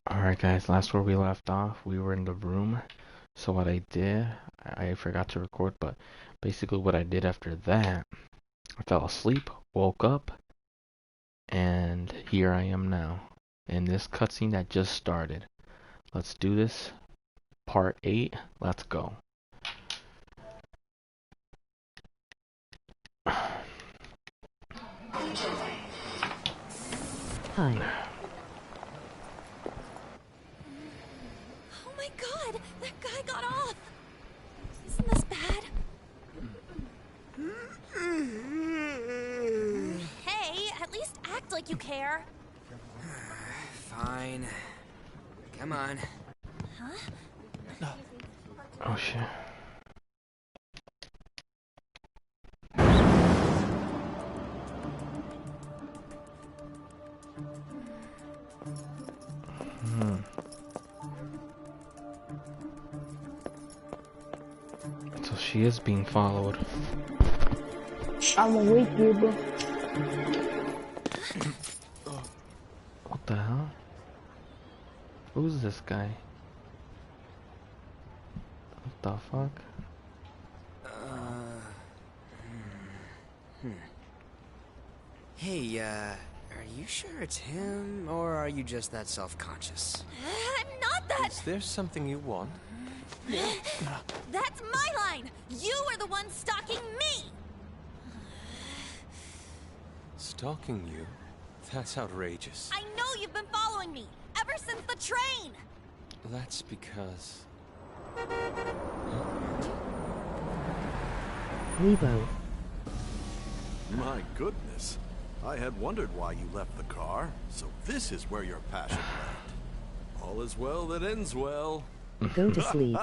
Alright guys, last where we left off, we were in the room. So what I did, I forgot to record, but basically what I did after that, I fell asleep, woke up, and here I am now. In this cutscene that just started. Let's do this. Part 8, let's go. Hi. Oh my god! That guy got off! Isn't this bad? Hey, at least act like you care. Fine. Come on. Huh? Oh shit. So she is being followed. I'm awake, Gabriel. What the hell? Who's this guy? What the fuck? Hey, are you sure it's him, or are you just that self-conscious? I'm not that. Is there something you want? That's my line. You are the one stalking me. Stalking you? That's outrageous. I know you've been following me ever since the train. That's because... Lebo. My goodness. I had wondered why you left the car. So this is where your passion led. All is well that ends well. Go to sleep.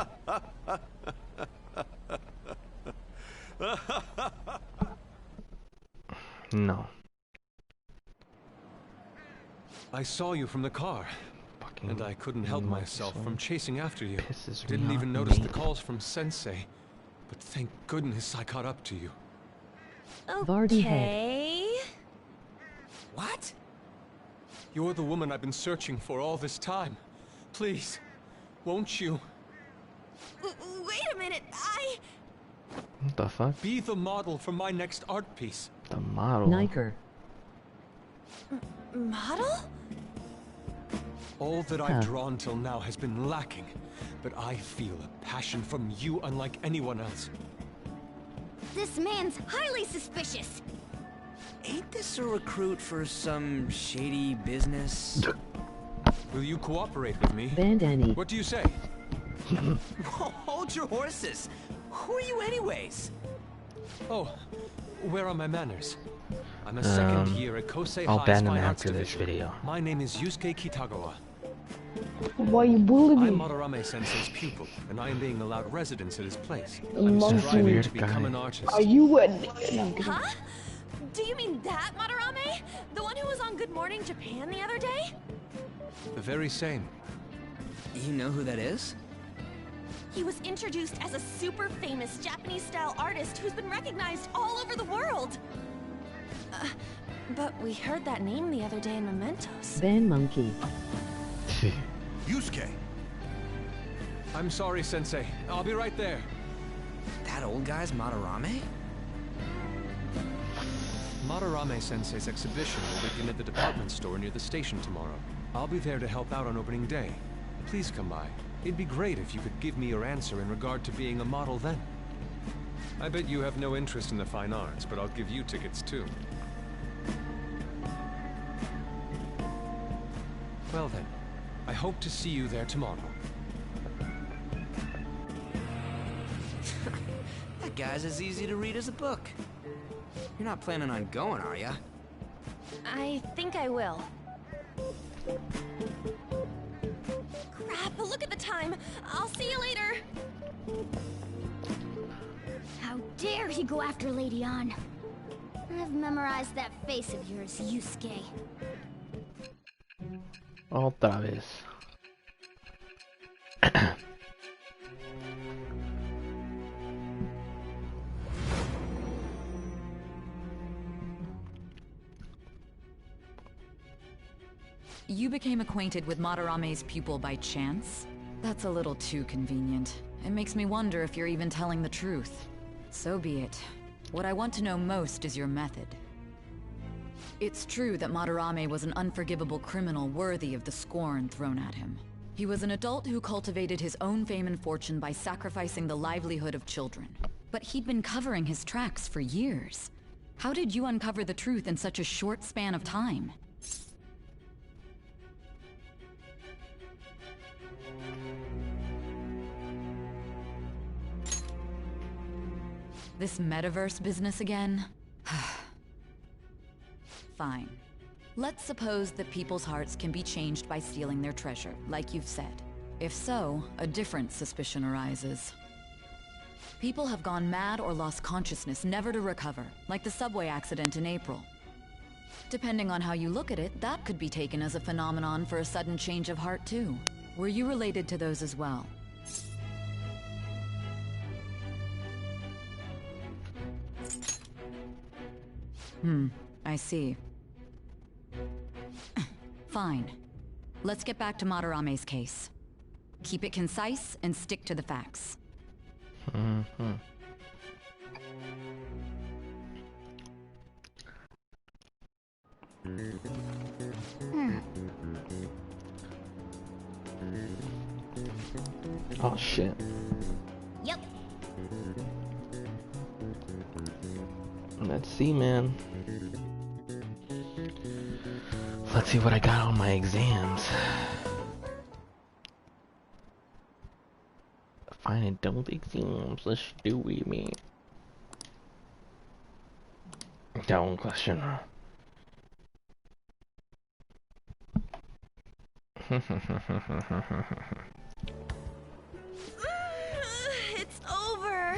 No. I saw you from the car, Fucking and I couldn't help myself from chasing after you. pisses me Didn't off, even notice the mate. calls from Sensei, but thank goodness I caught up to you. Vardy head. Okay. What? You're the woman I've been searching for all this time. Please, won't you Wait a minute. What the fuck? be the model for my next art piece? The model. Niker. Model? All that Huh. I've drawn till now has been lacking, but I feel a passion from you unlike anyone else. This man's highly suspicious. Ain't this a recruit for some shady business? Will you cooperate with me? Bandani. What do you say? Hold your horses. Who are you anyways? Oh, where are my manners? I'm a second year at Kosei I'll High's ban him Fine Arts after this Division. video. My name is Yusuke Kitagawa. Why you bully I'm me? Madarame Sensei's pupil, and I am being allowed residence at his place. You I'm monkey. striving Weird to become guy. an artist. Are you a... No, I'm kidding. Huh? Do you mean that Madarame? The one who was on Good Morning Japan the other day? The very same. You know who that is? He was introduced as a super famous Japanese-style artist who's been recognized all over the world. But we heard that name the other day in Mementos. Ban Monkey. Yusuke. I'm sorry, Sensei. I'll be right there. That old guy's Madarame? Madarame Sensei's exhibition will begin at the department store near the station tomorrow. I'll be there to help out on opening day. Please come by. It'd be great if you could give me your answer in regard to being a model then. I bet you have no interest in the fine arts, but I'll give you tickets too. Well then, I hope to see you there tomorrow. That guy's as easy to read as a book. You're not planning on going, are ya? I think I will. Crap, look at the time. I'll see you later. How dare he go after Lady Ann? I've memorized that face of yours, Yusuke. Otra vez. You've became acquainted with Madarame's pupil by chance? That's a little too convenient. It makes me wonder if you're even telling the truth. So be it. What I want to know most is your method. It's true that Madarame was an unforgivable criminal worthy of the scorn thrown at him. He was an adult who cultivated his own fame and fortune by sacrificing the livelihood of children. But he'd been covering his tracks for years. How did you uncover the truth in such a short span of time? This metaverse business again? Fine. Let's suppose that people's hearts can be changed by stealing their treasure, like you've said. If so, a different suspicion arises. People have gone mad or lost consciousness, never to recover, like the subway accident in April. Depending on how you look at it, that could be taken as a phenomenon for a sudden change of heart too. Were you related to those as well? I see. Fine. Let's get back to Madarame's case. Keep it concise and stick to the facts. Oh shit. Yep. Let's see, man. Let's see what I got on my exams. Fine adult exams. Let's do it, man. Down question. It's over.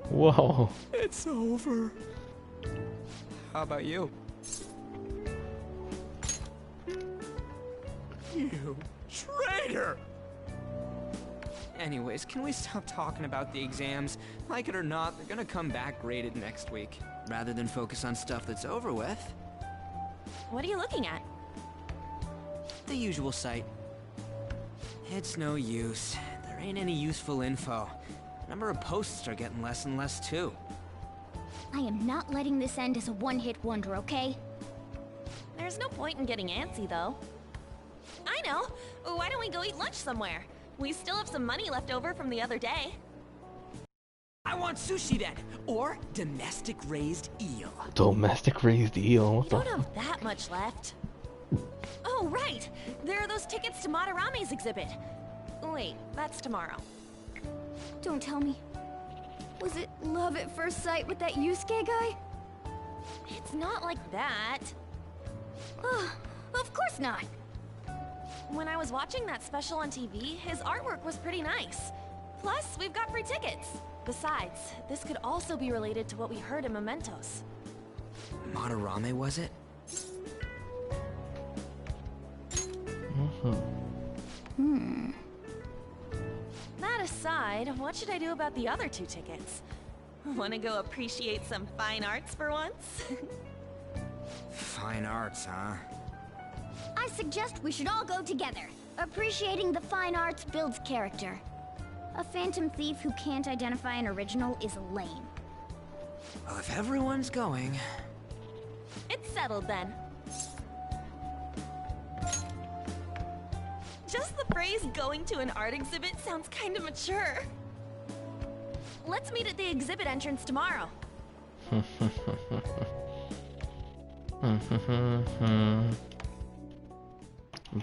Whoa. It's over. How about you? You traitor! Anyways, can we stop talking about the exams? Like it or not, they're gonna come back graded next week. Rather than focus on stuff that's over with. What are you looking at? The usual site. It's no use. There ain't any useful info. The number of posts are getting less and less too. I am not letting this end as a one-hit wonder, okay? There's no point in getting antsy, though. I know. Why don't we go eat lunch somewhere? We still have some money left over from the other day. I want sushi then, or domestic raised eel. Domestic raised eel. We don't have that much left. Oh, right! There are those tickets to Madarame's exhibit. Wait, that's tomorrow. Don't tell me. Was it love at first sight with that Yusuke guy? It's not like that. Of course not. When I was watching that special on TV, his artwork was pretty nice. Plus, we've got free tickets. Besides, this could also be related to what we heard in Mementos. Madarame, was it? That aside, what should I do about the other 2 tickets? Want to go appreciate some fine arts for once? Fine arts, huh? I suggest we should all go together. Appreciating the fine arts builds character. A phantom thief who can't identify an original is lame. Well, if everyone's going... It's settled then. Just the phrase going to an art exhibit sounds kind of mature. Let's meet at the exhibit entrance tomorrow.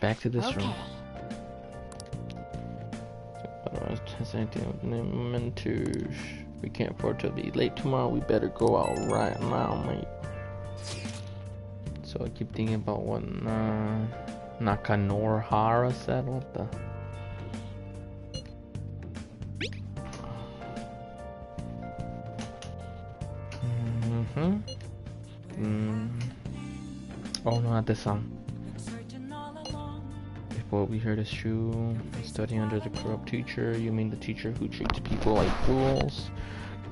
Back to this Okay. room. Mementos. We can't afford to be late tomorrow. We better go out right now, mate. So I keep thinking about what Nakamura said. What the? Oh no, not this song. If what we heard is true, studying under the corrupt teacher, you mean the teacher who treats people like fools?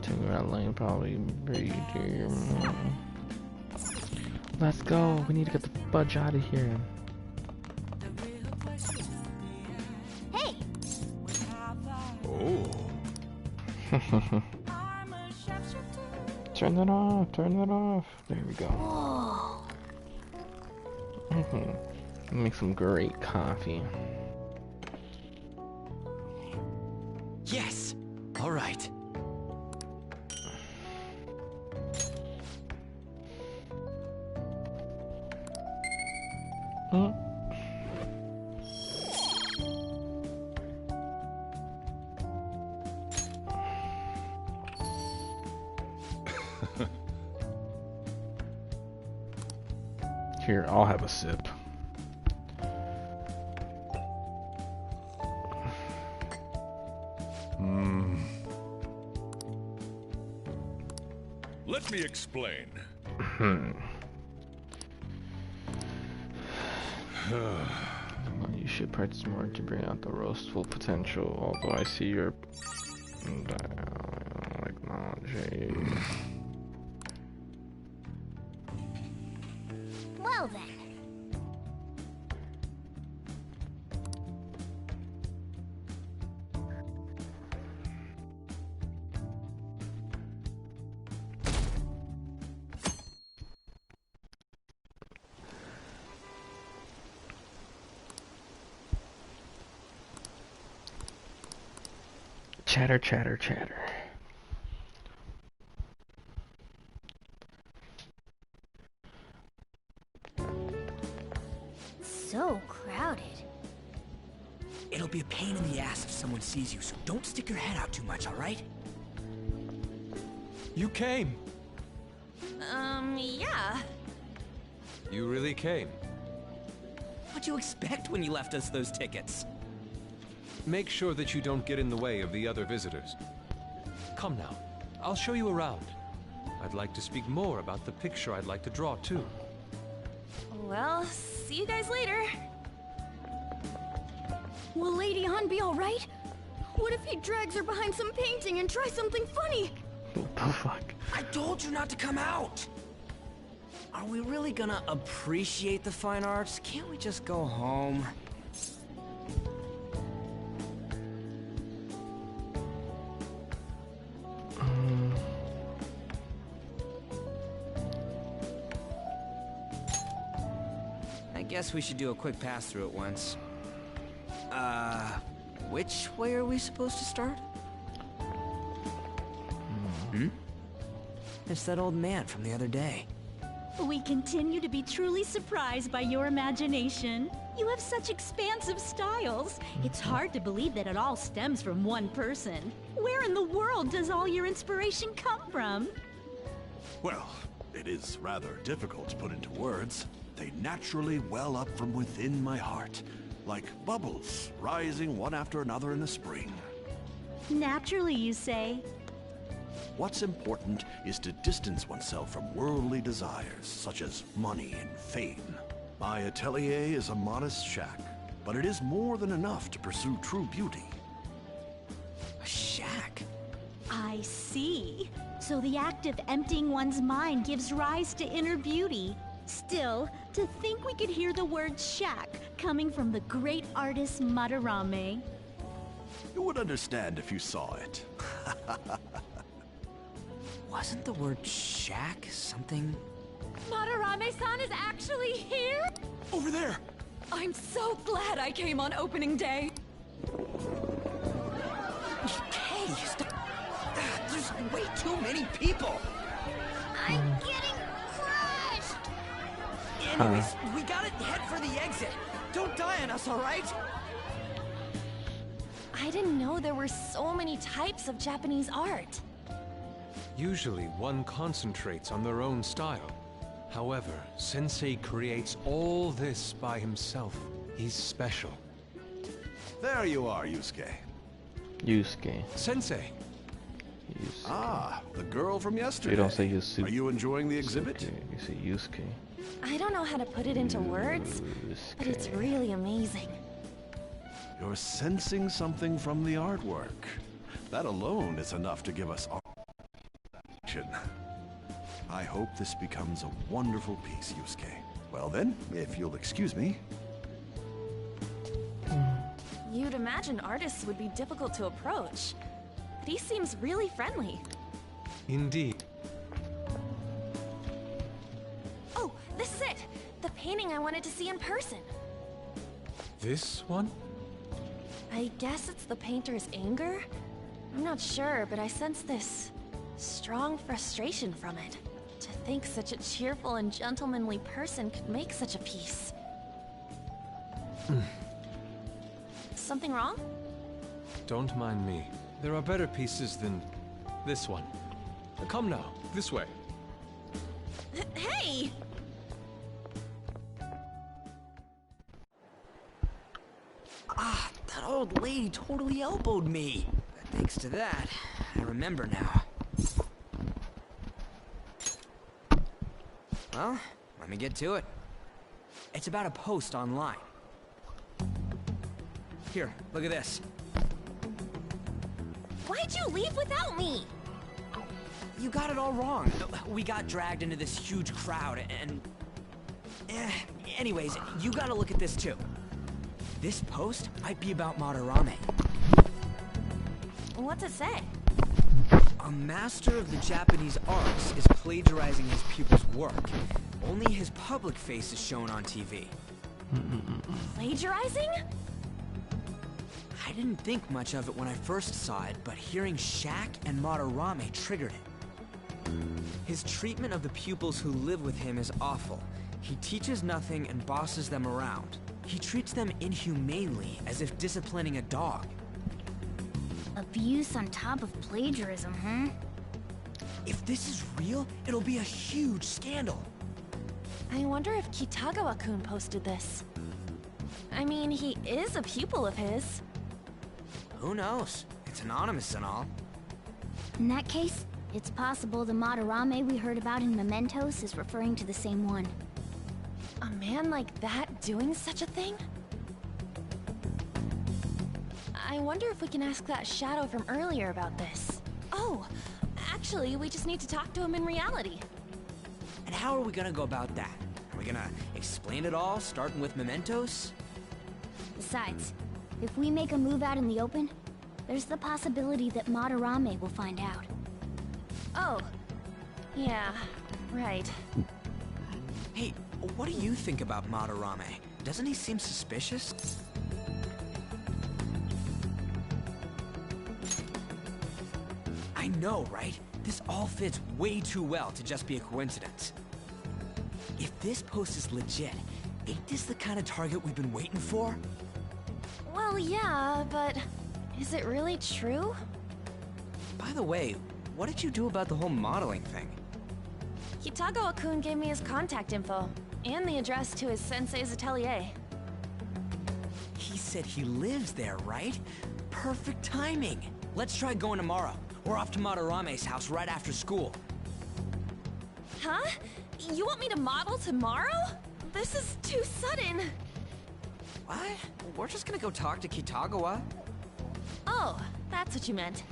Taking that lane probably pretty dear. Let's go. We need to get the fudge out of here. Turn that off, turn that off. There we go. Make some great coffee. Yes! Alright. Here, I'll have a sip. Let me explain. You should practice more to bring out the roast's full potential, although I see your technology. Well then. Chatter, chatter, chatter. So crowded. It'll be a pain in the ass if someone sees you, so don't stick your head out too much, alright? You came. Yeah. You really came. What'd you expect when you left us those tickets? Make sure that you don't get in the way of the other visitors. Come now, I'll show you around. I'd like to speak more about the picture I'd like to draw, too. Well, see you guys later. Will Lady Han be alright? What if he drags her behind some painting and tries something funny? What the fuck? I told you not to come out! Are we really gonna appreciate the fine arts? Can't we just go home? I guess we should do a quick pass-through at once. Which way are we supposed to start? It's that old man from the other day. We continue to be truly surprised by your imagination. You have such expansive styles. It's hard to believe that it all stems from one person. Where in the world does all your inspiration come from? Well, it is rather difficult to put into words. They naturally well up from within my heart, like bubbles rising one after another in the spring. Naturally, you say. What's important is to distance oneself from worldly desires, such as money and fame. My atelier is a modest shack, but it is more than enough to pursue true beauty. A shack? I see. So the act of emptying one's mind gives rise to inner beauty. Still, to think we could hear the word shack coming from the great artist Madarame. You would understand if you saw it. Wasn't the word shack something? Madarame-san is actually here? Over there! I'm so glad I came on opening day. Hey, stop! There's way too many people! I'm getting crushed! Anyways, we gotta head for the exit. Don't die on us, alright? I didn't know there were so many types of Japanese art. Usually, one concentrates on their own style. However, Sensei creates all this by himself. He's special. There you are, Yusuke. Yusuke. Sensei! Yusuke. Ah, the girl from yesterday. You don't say Yusuke. Are you enjoying the exhibit? You say Yusuke. I don't know how to put it into words, but it's really amazing. You're sensing something from the artwork. That alone is enough to give us all. I hope this becomes a wonderful piece, Yusuke. Well then, if you'll excuse me. You'd imagine artists would be difficult to approach. But he seems really friendly. Indeed. Oh, this is it! The painting I wanted to see in person. This one? I guess it's the painter's anger? I'm not sure, but I sense this strong frustration from it. To think such a cheerful and gentlemanly person could make such a piece. Something wrong? Don't mind me. There are better pieces than this one. Come now, this way. Hey! Ah, that old lady totally elbowed me. Thanks to that, I remember now. Well, let me get to it. It's about a post online. Here, look at this. Why'd you leave without me? You got it all wrong. We got dragged into this huge crowd and... anyways, you gotta look at this too. This post might be about Madarame. What's it say? A master of the Japanese arts is plagiarizing his pupil's work. Only his public face is shown on TV. Plagiarizing? I didn't think much of it when I first saw it, but hearing Shaq and Madarame triggered it. His treatment of the pupils who live with him is awful. He teaches nothing and bosses them around. He treats them inhumanely, as if disciplining a dog. Abuse on top of plagiarism, huh? If this is real, it'll be a huge scandal. I wonder if Kitagawa-kun posted this. I mean, he is a pupil of his. Who knows? It's anonymous and all. In that case, it's possible the Madarame we heard about in Mementos is referring to the same one. A man like that doing such a thing? I wonder if we can ask that shadow from earlier about this. Oh, actually, we just need to talk to him in reality. And how are we gonna go about that? Are we gonna explain it all, starting with Mementos? Besides, if we make a move out in the open, there's the possibility that Madarame will find out. Oh, yeah, right. Hey, what do you think about Madarame? Doesn't he seem suspicious? I know, right? This all fits way too well to just be a coincidence. If this post is legit, ain't this the kind of target we've been waiting for? Well, yeah, but is it really true? By the way, what did you do about the whole modeling thing? Kitagawa-kun gave me his contact info, and the address to his sensei's atelier. He said he lives there, right? Perfect timing. Let's try going tomorrow. We're off to Madarame's house right after school. Huh? You want me to model tomorrow? This is too sudden. What? We're just gonna go talk to Kitagawa. Oh, that's what you meant.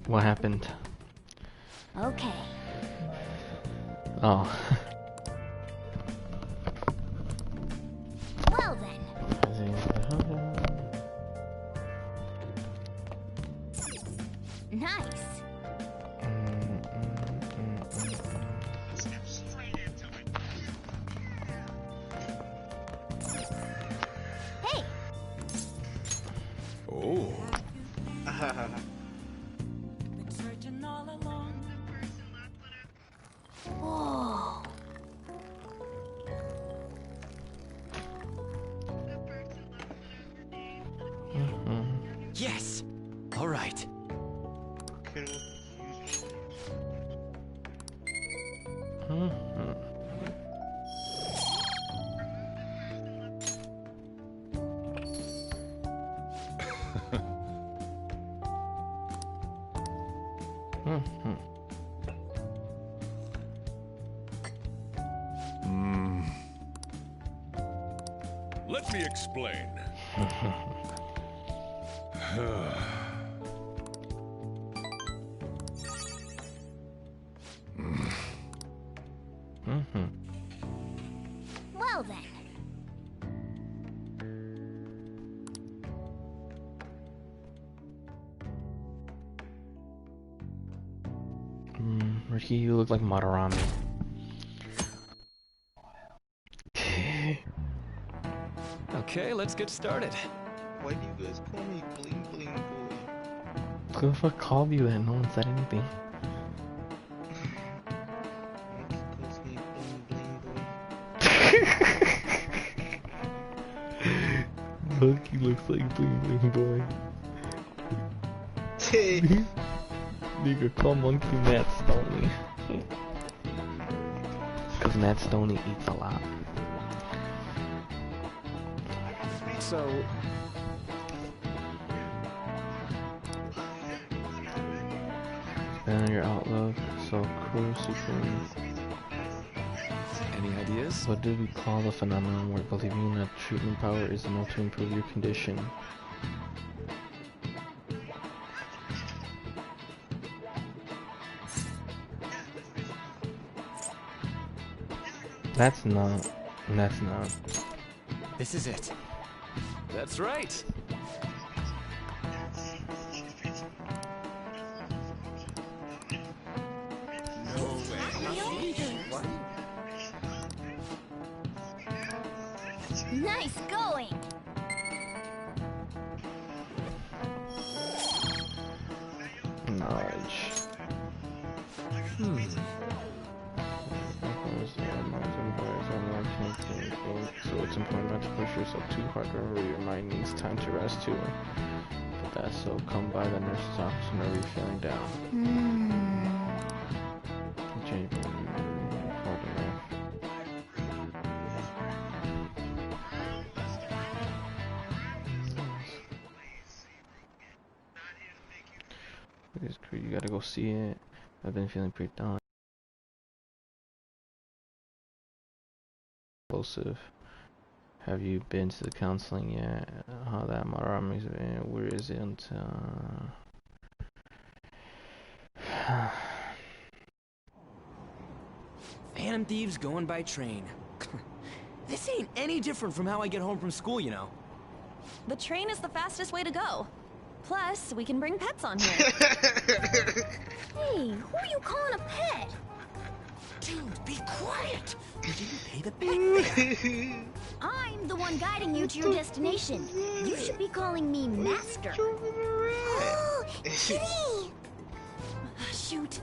What happened? Okay. Oh. Well then. Nice. Hey. Oh. Whoa. Yes! All right. Let me explain. Well then. Loki, you look like Madarame. Okay, let's get started. Why do you guys call me Bling Bling Boy? Who the fuck called you that? No one said anything. Monkey calls me Bling Bling Boy. Loki looks like Bling Bling Boy. Hey. Nigga, call Monkey Matt Stoney. Cause Matt Stoney eats a lot. So, Expand on your outlook. So cool, super. any ideas? What do we call the phenomenon where believing that treatment power is enough to improve your condition? That's not. This is it. That's right. Nice going! Knowledge. So it's important not to push yourself too hard. Remember, your mind needs time to rest too. But that's so come by the nurse's office whenever you're feeling down. Change hard enough. It's great. You gotta go see it. I've been feeling pretty down. Explosive. Have you been to the counseling yet? How that Madarame's been? Where is it? Phantom Thieves going by train. This ain't any different from how I get home from school, you know. The train is the fastest way to go. Plus, we can bring pets on here. Hey, who are you calling a pet? Dude, be quiet! You didn't pay the pet fare. I'm the one guiding you to your destination. You should be calling me Master. Oh, Kitty! Shoot.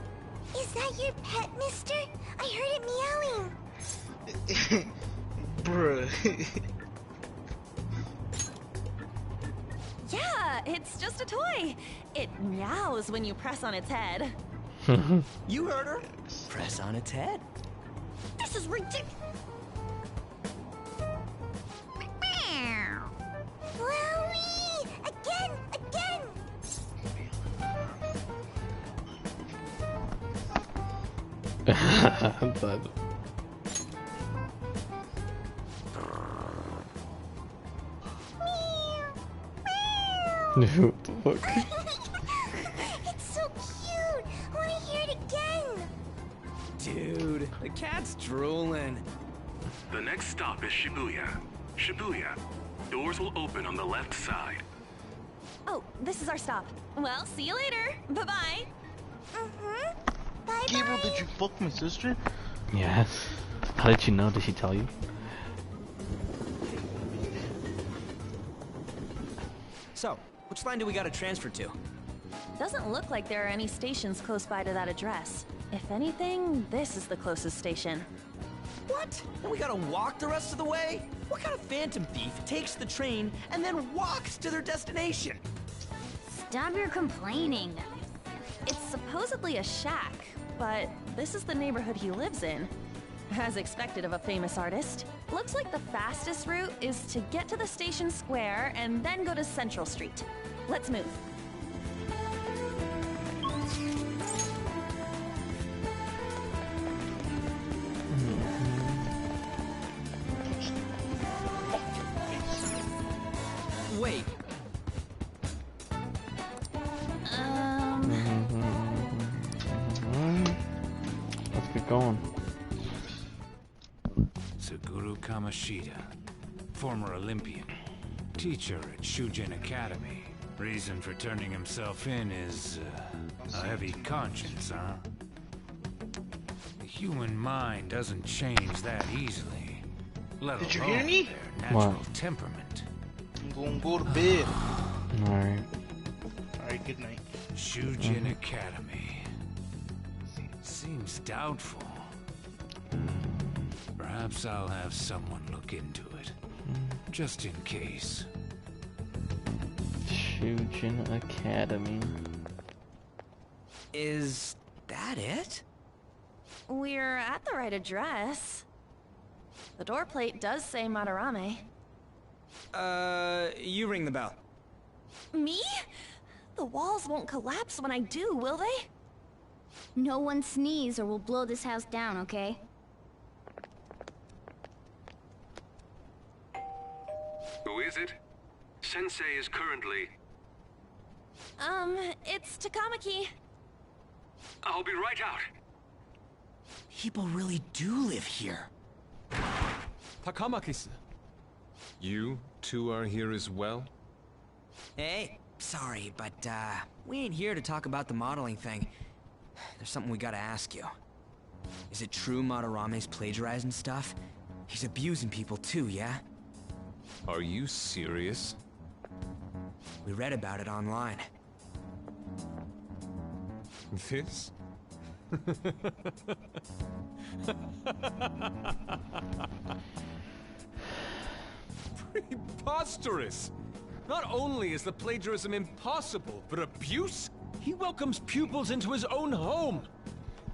Is that your pet, mister? I heard it meowing. Bruh. Yeah, it's just a toy. It meows when you press on its head. You heard her. Press on its head. This is ridiculous. Flowey! Again! But what the fuck? It's so cute! I want to hear it again! Dude, the cat's drooling. The next stop is Shibuya. Shibuya. Doors will open on the left side. Oh, this is our stop. Well, see you later. Bye-bye. Bye-bye. Gabriel, did you fuck my sister? Yes. How did you know? Did she tell you? So, which line do we gotta transfer to? Doesn't look like there are any stations close by to that address. If anything, this is the closest station. What? And we gotta walk the rest of the way? What kind of phantom thief takes the train and then walks to their destination? Stop your complaining. It's supposedly a shack, but this is the neighborhood he lives in. As expected of a famous artist. Looks like the fastest route is to get to the station square and then go to Central Street. Let's move. Wait. Let's get going. Suguru Kamoshida, former Olympian, teacher at Shujin Academy. Reason for turning himself in is a heavy conscience, huh? Human mind doesn't change that easily. Let Did you alone hear me? their natural What? temperament. I'm gonna go to bed. Alright. Alright, good night. Shujin Academy. Seems doubtful. Perhaps I'll have someone look into it. Just in case. Shujin Academy. Is that it? We're at the right address. The door plate does say Madarame. You ring the bell. Me? The walls won't collapse when I do, will they? No one sneeze or we'll blow this house down, okay? Who is it? Sensei is currently... It's Takamaki. I'll be right out. People really do live here. Takamaki-san. You two are here as well? Hey, sorry, but, we ain't here to talk about the modeling thing. There's something we gotta ask you. Is it true Madarame's plagiarizing stuff? He's abusing people too, yeah? Are you serious? We read about it online. This? Preposterous! Not only is the plagiarism impossible, but abuse? He welcomes pupils into his own home!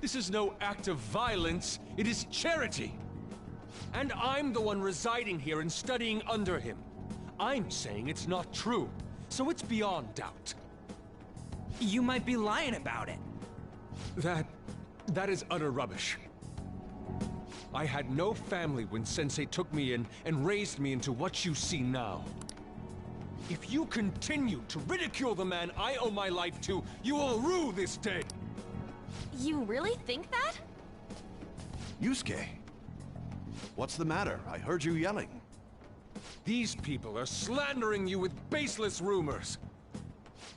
This is no act of violence, it is charity! And I'm the one residing here and studying under him. I'm saying it's not true, so it's beyond doubt. You might be lying about it. That is utter rubbish. I had no family when Sensei took me in and raised me into what you see now. If you continue to ridicule the man I owe my life to, you will rue this day! You really think that? Yusuke, what's the matter? I heard you yelling. These people are slandering you with baseless rumors.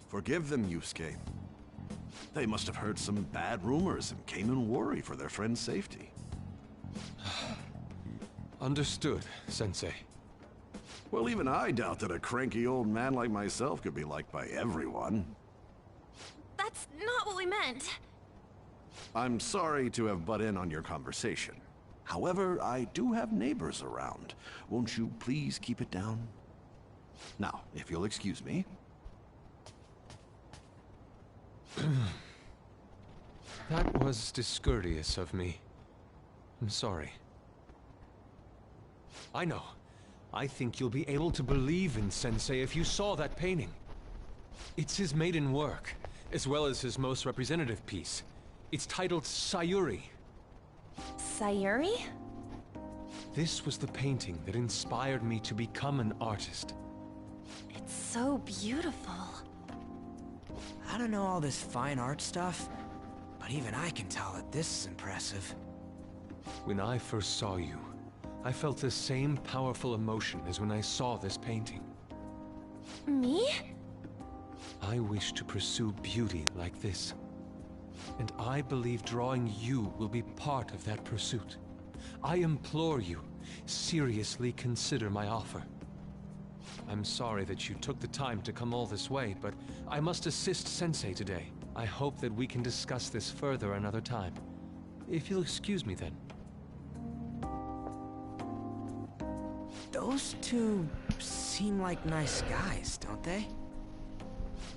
Forgive them, Yusuke. They must have heard some bad rumors and came in worry for their friend's safety. Understood, Sensei. Well, even I doubt that a cranky old man like myself could be liked by everyone. That's not what we meant. I'm sorry to have butt in on your conversation. However, I do have neighbors around. Won't you please keep it down? Now, if you'll excuse me. That was discourteous of me. I'm sorry. I know. I think you'll be able to believe in Sensei if you saw that painting. It's his maiden work, as well as his most representative piece. It's titled Sayuri. Sayuri? This was the painting that inspired me to become an artist. It's so beautiful. I don't know all this fine art stuff, but even I can tell that this is impressive. When I first saw you, I felt the same powerful emotion as when I saw this painting. Me? I wish to pursue beauty like this. And I believe drawing you will be part of that pursuit. I implore you, seriously consider my offer. I'm sorry that you took the time to come all this way, but I must assist Sensei today. I hope that we can discuss this further another time. If you'll excuse me then. Those two seem like nice guys, don't they?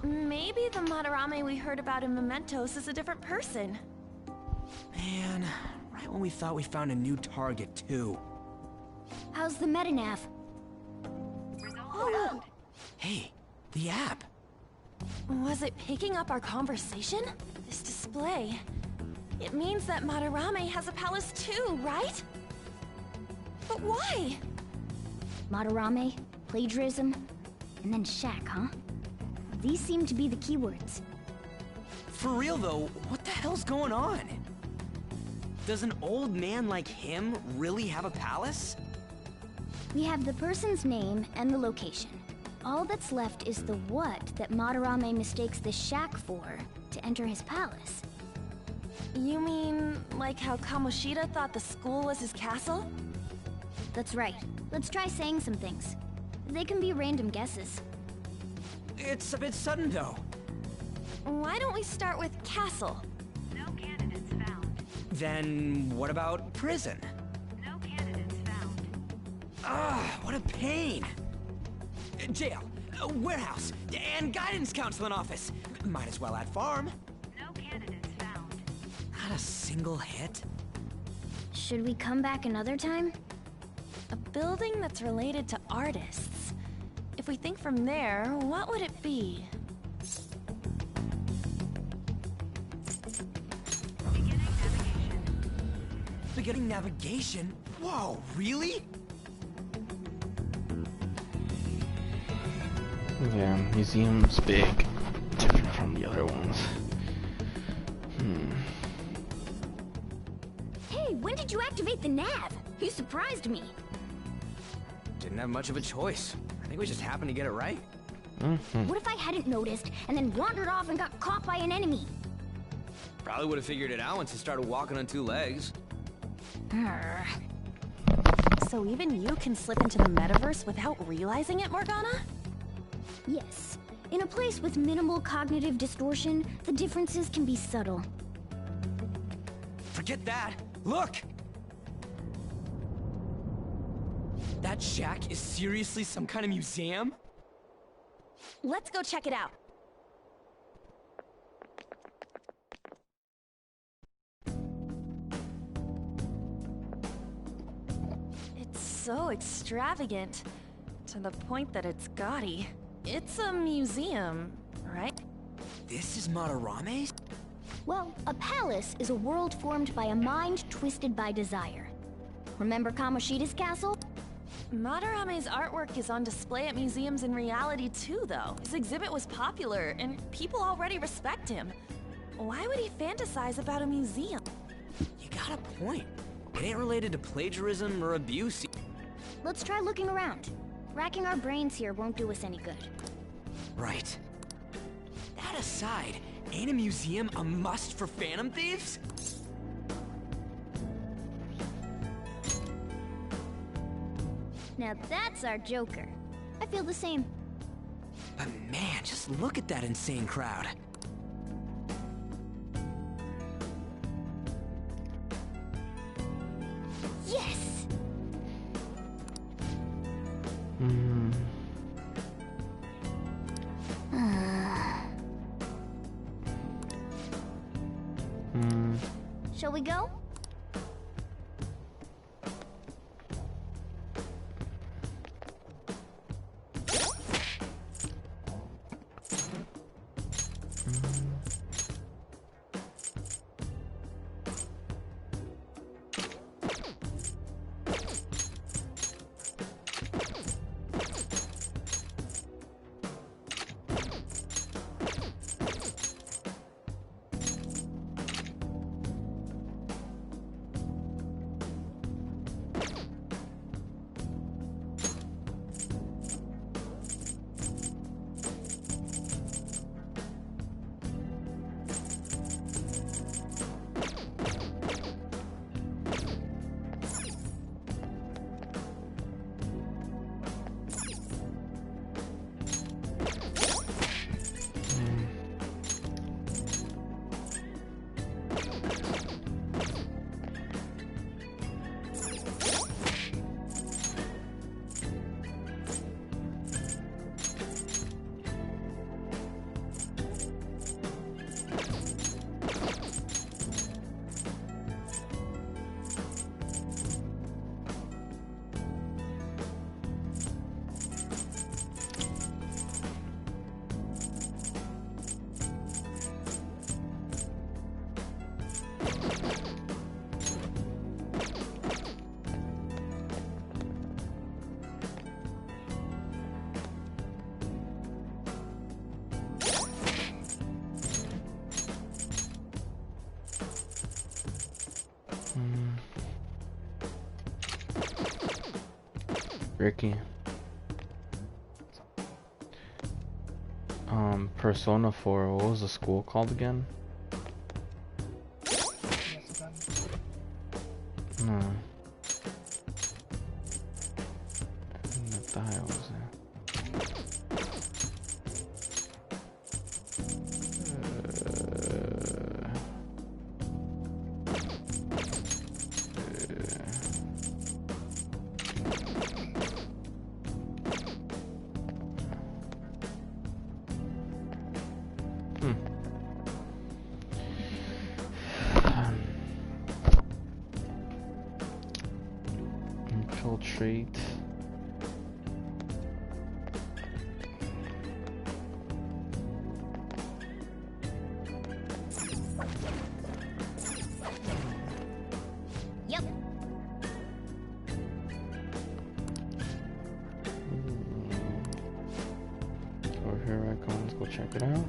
Maybe the Madarame we heard about in Mementos is a different person. Man, right when we thought we found a new target, too. How's the Metanav? Oh, Hey, the app. was it picking up our conversation? This display. It means that Madarame has a palace too, right? But why? Madarame, plagiarism, and then Shack, huh? These seem to be the keywords. For real though, what the hell's going on? Does an old man like him really have a palace? We have the person's name and the location. All that's left is the what that Madarame mistakes the shack for to enter his palace. You mean like how Kamoshida thought the school was his castle? That's right. Let's try saying some things. They can be random guesses. It's a bit sudden, though. Why don't we start with castle? No candidates found. Then what about prison? No candidates found. Ah, what a pain! Jail, warehouse, and guidance counseling office. Might as well add farm. No candidates found. Not a single hit? Should we come back another time? A building that's related to artists. If we think from there, what would it be? Beginning navigation? Whoa, really? Yeah, museum's big. Different from the other ones. Hey, when did you activate the nav? You surprised me. Didn't have much of a choice. I think we just happened to get it right. What if I hadn't noticed and then wandered off and got caught by an enemy? Probably would have figured it out once he started walking on two legs. So even you can slip into the metaverse without realizing it, Morgana? Yes. In a place with minimal cognitive distortion, the differences can be subtle. Forget that! Look! That shack is seriously some kind of museum? Let's go check it out. It's so extravagant, to the point that it's gaudy. It's a museum, right? This is Madarame's? Well, a palace is a world formed by a mind twisted by desire. Remember Kamoshida's castle? Madarame's artwork is on display at museums in reality too, though. His exhibit was popular, and people already respect him. Why would he fantasize about a museum? You got a point. It ain't related to plagiarism or abuse. Let's try looking around. Racking our brains here won't do us any good. Right. That aside, ain't a museum a must for Phantom Thieves? Now that's our Joker. I feel the same. But man, just look at that insane crowd. Yes! Shall we go? Ricky. Persona 4, what was the school called again? styles. Infiltrate. Yep. Over here I go. Let's go check it out.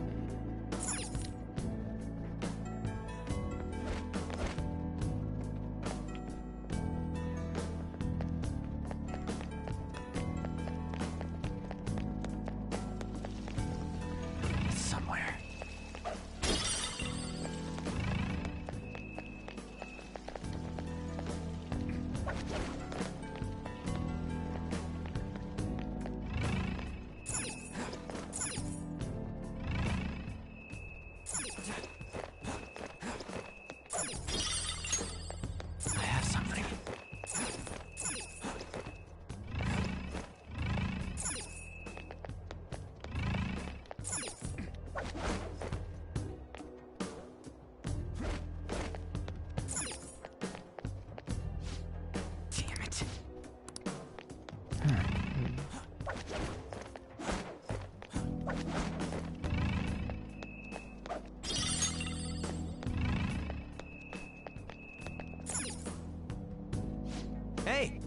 Hey!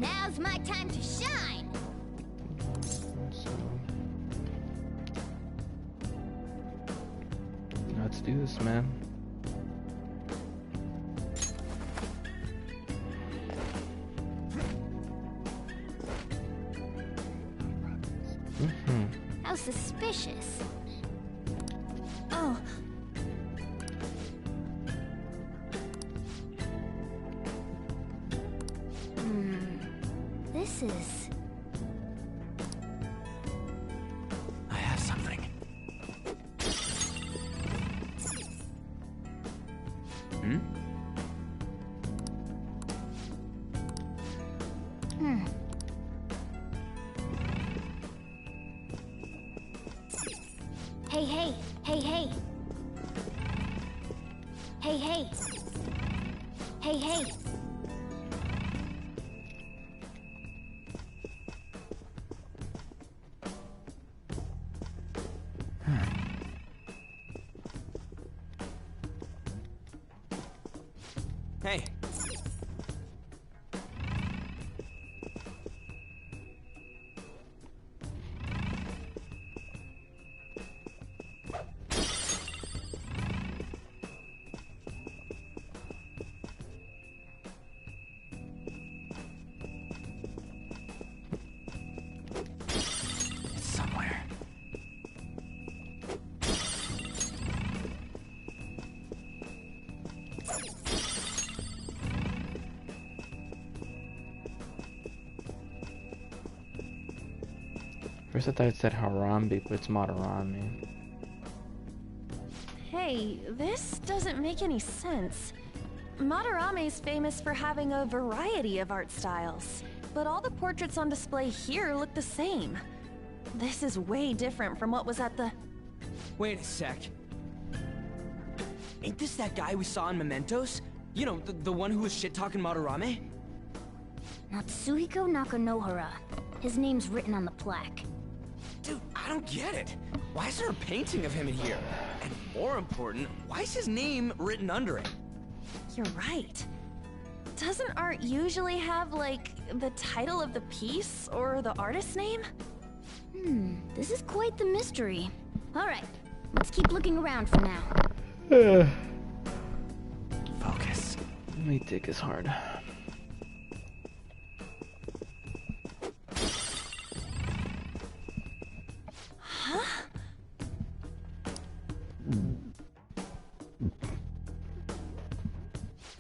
Now's my time to shine! Let's do this, man. How suspicious. Oh. This is... I have something. Hey, hey, hey, hey. Hey, hey. Hey, hey. Hey. It's somewhere. First I thought it said Harambe, but it's Madarame. Hey, this doesn't make any sense. Madarame's famous for having a variety of art styles, but all the portraits on display here look the same. This is way different from what was at the... Wait a sec. Ain't this that guy we saw in Mementos? You know, the one who was shit-talking Madarame? Natsuhiko Nakanohara. His name's written on the plaque. Dude, I don't get it. Why is there a painting of him in here? And more important, why is his name written under it? You're right. Doesn't art usually have, like, the title of the piece or the artist's name? This is quite the mystery. Alright, let's keep looking around for now. Focus. My dick is hard. Huh?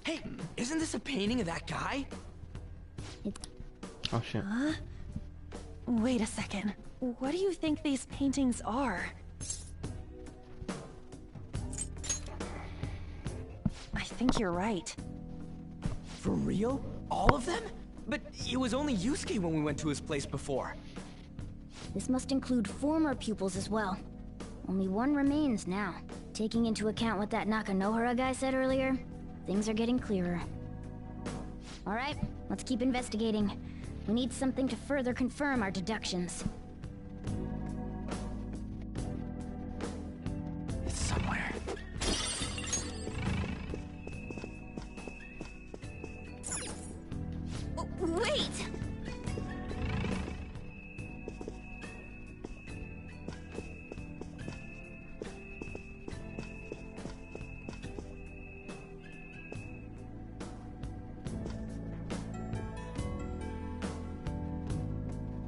Hey, isn't this a painting of that guy? Oh shit. Huh? Wait a second. What do you think these paintings are? I think you're right. For real? All of them? But it was only Yusuke when we went to his place before. This must include former pupils as well. Only one remains now. Taking into account what that Nakanohara guy said earlier, things are getting clearer. Alright, let's keep investigating. We need something to further confirm our deductions. It's somewhere. Oh, wait!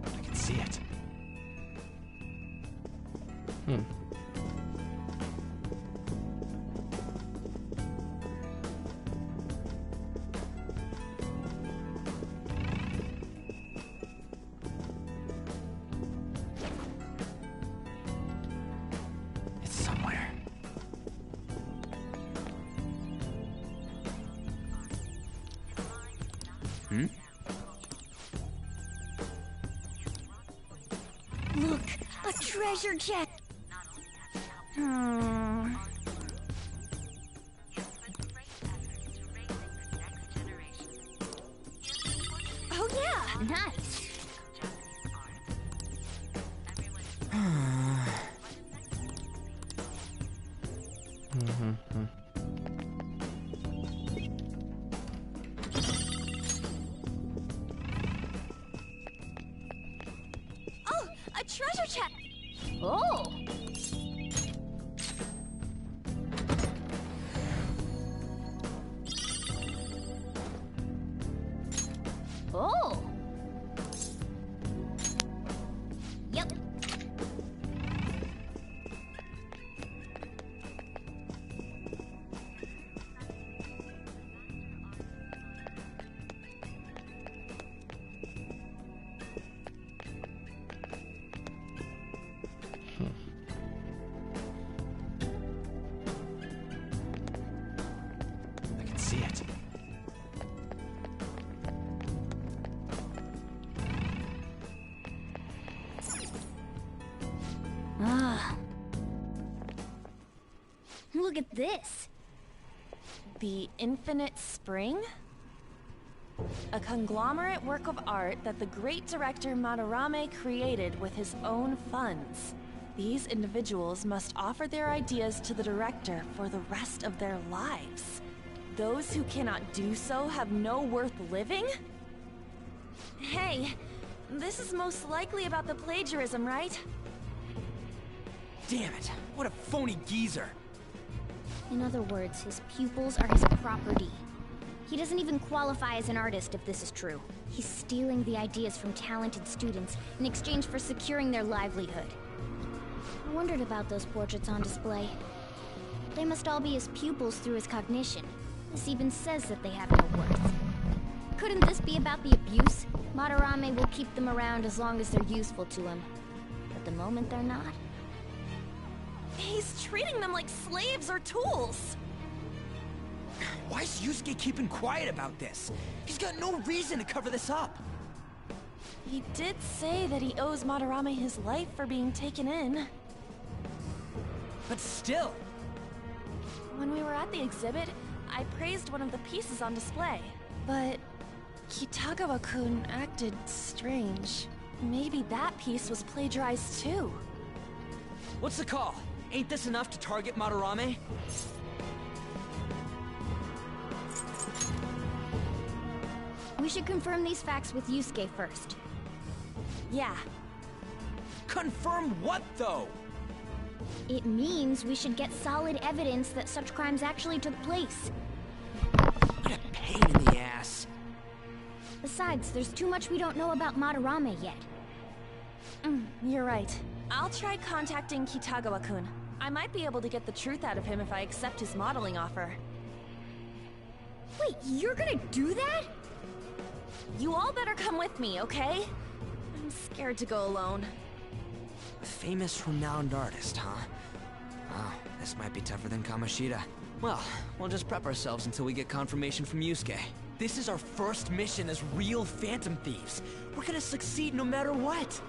I can see it. It's somewhere. Hmm? Look, a treasure chest! Hmm. Oh yeah, nice. Oh, a treasure chest! Oh! Oh! Yep. I can see it. Ah. Look at this. The Infinite Spring? A conglomerate work of art that the great director Madarame created with his own funds. These individuals must offer their ideas to the director for the rest of their lives. Those who cannot do so have no worth living? Hey, this is most likely about the plagiarism, right? Damn it, what a phony geezer. In other words, his pupils are his property. He doesn't even qualify as an artist if this is true. He's stealing the ideas from talented students in exchange for securing their livelihood. I wondered about those portraits on display. They must all be his pupils through his cognition. This even says that they have no worth. Couldn't this be about the abuse? Madarame will keep them around as long as they're useful to him. But the moment they're not... He's treating them like slaves or tools! Why is Yusuke keeping quiet about this? He's got no reason to cover this up. He did say that he owes Madarame his life for being taken in. But still... When we were at the exhibit, I praised one of the pieces on display. But Kitagawa-kun acted strange. Maybe that piece was plagiarized too. What's the call? Ain't this enough to target Madarame? We should confirm these facts with Yusuke first. Yeah. Confirm what, though? It means we should get solid evidence that such crimes actually took place. What a pain in the ass. Besides, there's too much we don't know about Madarame yet. You're right. I'll try contacting Kitagawa-kun. I might be able to get the truth out of him if I accept his modeling offer. Wait, you're gonna do that? You all better come with me, okay? I'm scared to go alone. Famous, renowned artist, huh? Wow, this might be tougher than Kamoshida. Well, we'll just prep ourselves until we get confirmation from Yusuke. This is our first mission as real Phantom Thieves. We're gonna succeed no matter what.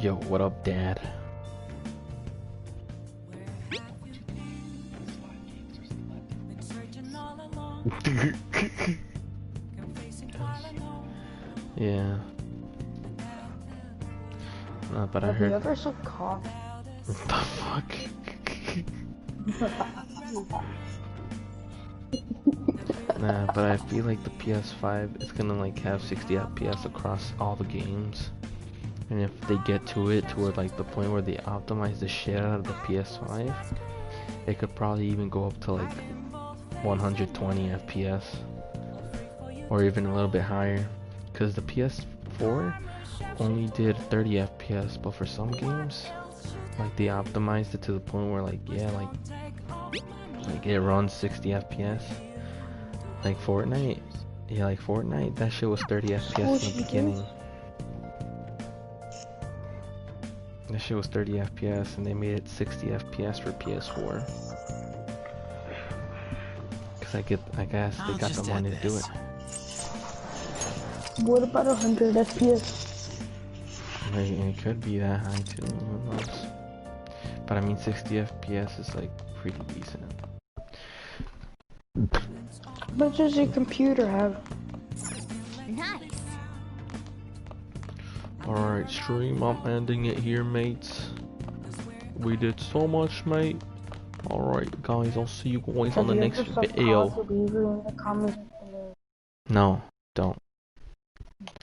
Yo, what up, Dad? Yeah. But I Have heard. you ever saw cough? What the fuck? Nah, but I feel like the PS5 is gonna like have 60 FPS across all the games. And if they get to it to where like the point where they optimize the shit out of the PS5, it could probably even go up to like 120 FPS. Or even a little bit higher. Because the PS4 only did 30 FPS, but for some games, like they optimized it to the point where like, yeah, like it runs 60 FPS. Like Fortnite, yeah, like Fortnite, that shit was 30 FPS in the beginning. That shit was 30 FPS and they made it 60 FPS for PS4. Cause I guess they got the money to do it. What about 100 FPS? Like, it could be that high too, who knows. But I mean 60 FPS is like pretty decent. How much does your computer have? Nice. Alright, stream, I'm ending it here, mates. We did so much, mate. Alright, guys, I'll see you guys on the next video. Leave it in the comments below. No, don't.